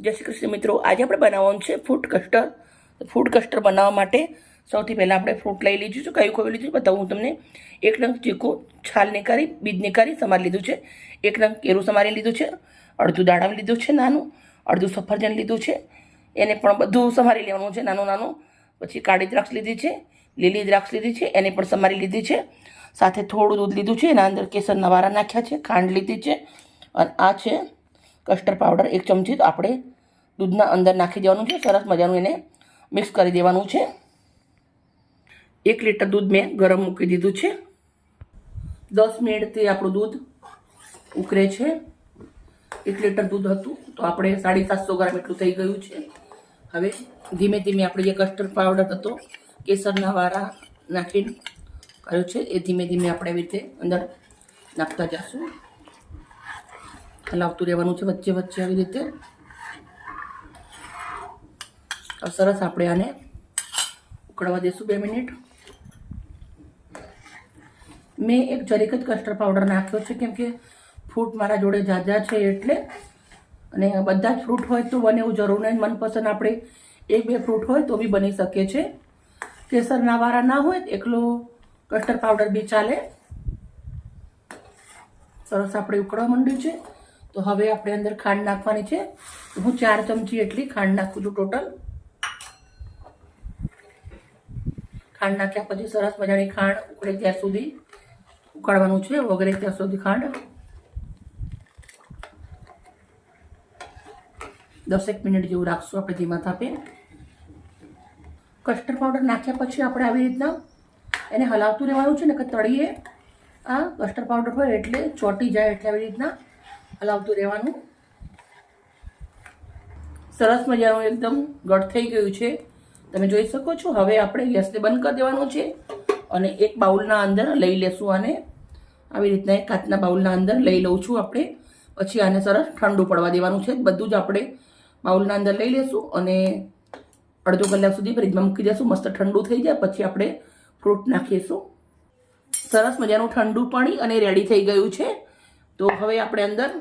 જય શ્રી કૃષ્ણ મિત્રો, આજે આપણે બનાવવાનું છે ફ્રૂટ કસ્ટર્ડ. ફ્રૂટ કસ્ટર્ડ બનાવવા માટે સૌથી પહેલાં આપણે ફ્રૂટ લઈ લીધું છે. કયું કયું લીધું બતાવું હું તમને. એક નંગ ચીકુ છાલ નીકાળી બીજ નીકાળી સમારી લીધું છે. એક નંગ કેરું સમારી લીધું છે. અડધું દાડમ લીધું છે નાનું. અડધું સફરજન લીધું છે. એને પણ બધું સમારી લેવાનું છે નાનું નાનું. પછી કાળી દ્રાક્ષ લીધી છે, લીલી દ્રાક્ષ લીધી છે, એને પણ સમારી લીધી છે. સાથે થોડું દૂધ લીધું છે, એના અંદર કેસરના વારા નાખ્યા છે, ખાંડ લીધી છે, અને આ છે કસ્ટર્ડ પાવડર 1 ચમચી. તો આપણે દૂધના અંદર નાખી દેવાનું છે. સરસ મજાનું એને મિક્સ કરી દેવાનું છે. 1 લીટર દૂધ મેં ગરમ મૂકી દીધું છે. 10 મિનિટથી આપણું દૂધ ઉકળે છે. 1 લીટર દૂધ હતું તો આપણે 750 ગ્રામ એટલું થઈ ગયું છે. હવે ધીમે ધીમે આપણે જે કસ્ટર્ડ પાવડર હતો કેસરના વારા નાખીને કર્યો છે એ ધીમે ધીમે આપણે આવી રીતે અંદર નાખતા જઈશું. હલાવતું રહેવાનું છે વચ્ચે વચ્ચે આવી રીતે. સરસ આપણે આને ઉકળવા દઈશું 2 મિનિટ. મેં એક જરીક જ કસ્ટર્ડ પાવડર નાખ્યો છે કેમ કે ફ્રૂટ મારા જોડે ઝાઝા છે એટલે. અને બધા જ ફ્રૂટ હોય તો બને એવું જરૂર નહીં. મનપસંદ આપણે 1-2 ફ્રૂટ હોય તો બી બની શકે છે. કેસરના વારા ના હોય એકલો કસ્ટર્ડ પાવડર બી ચાલે. સરસ આપણે ઉકળવા માંડ્યું છે. તો હવે આપણે અંદર ખાંડ નાખવાની છે. હું 4 ચમચી એટલી ખાંડ નાખું છું ટોટલ. ખાંડ નાખ્યા પછી સરસ મજાની ખાંડ ઉકળે ત્યાં સુધી ઉકાળવાનું છે, વગરે ત્યાં સુધી ખાંડ. 10 મિનિટ જેવું રાખશું આપણે ધીમા તાપે. કસ્ટર્ડ પાવડર નાખ્યા પછી આપણે આવી રીતના એને હલાવતું રહેવાનું છે ને કે તળીએ આ કસ્ટર્ડ પાવડર હોય એટલે ચોંટી જાય એટલે આવી રીતના હલાવતું રહેવાનું. સરસ મજાનું એકદમ ગળ થઈ ગયું છે, તમે જોઈ શકો છો. હવે આપણે ગેસને બંધ કરી દેવાનું છે અને એક બાઉલના અંદર લઈ લેશું આને. આવી રીતના એક કાચના બાઉલના અંદર લઈ લઉં છું આપણે. પછી આને સરસ ઠંડુ પડવા દેવાનું છે. બધું જ આપણે બાઉલના અંદર લઈ લેશું અને અડધો કલાક સુધી ફ્રીજમાં મૂકી દઈશું. મસ્ત ઠંડુ થઈ જાય પછી આપણે ફ્રૂટ નાખીશું. સરસ મજાનું ઠંડુ પાણી અને રેડી થઈ ગયું છે. તો હવે આપણે અંદર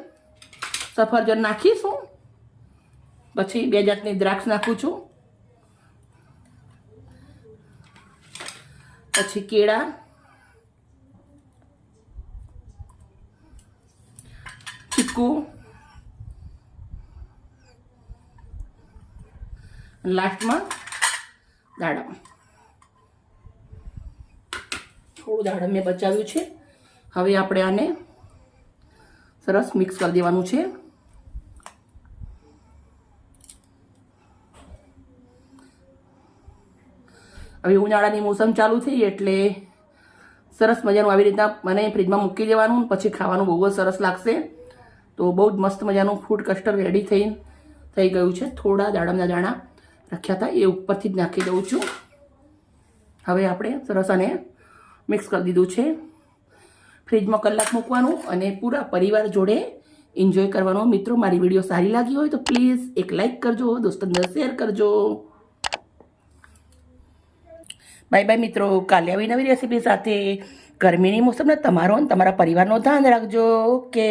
સફરજન નાખીશું. પછી 2 જાતની દ્રાક્ષ નાખું છું. પછી કેળા, ચીકુ, લાસ્ટમાં દાડમ. થોડું દાડમ મેં બચાવ્યું છે. હવે આપણે આને સરસ મિક્સ કરી દેવાનું છે. હવે ઉનાળાની મોસમ ચાલુ થઈ એટલે સરસ મજાનું આવી રીતના મને ફ્રીજમાં મૂકી દેવાનું. પછી ખાવાનું બહુ જ સરસ લાગશે. તો બહુ જ મસ્ત મજાનું ફ્રૂટ કસ્ટર્ડ રેડી થઈ ગયું છે. થોડા દાડમના દાણા રાખ્યા હતા એ ઉપરથી જ નાખી દઉં છું. હવે આપણે સરસ આને મિક્સ કરી દીધું છે. ફ્રીજમાં કલાક મૂકવાનું અને પૂરા પરિવાર જોડે એન્જોય કરવાનો. મિત્રો, મારી વિડીયો સારી લાગી હોય તો પ્લીઝ એક લાઈક કરજો, દોસ્તોને શેર કરજો. બાય બાય મિત્રો. કાલે આવી નવી રેસીપી સાથે. ગરમીની મોસમમાં તમારો અને તમારા પરિવારનો ધ્યાન રાખજો. ઓકે.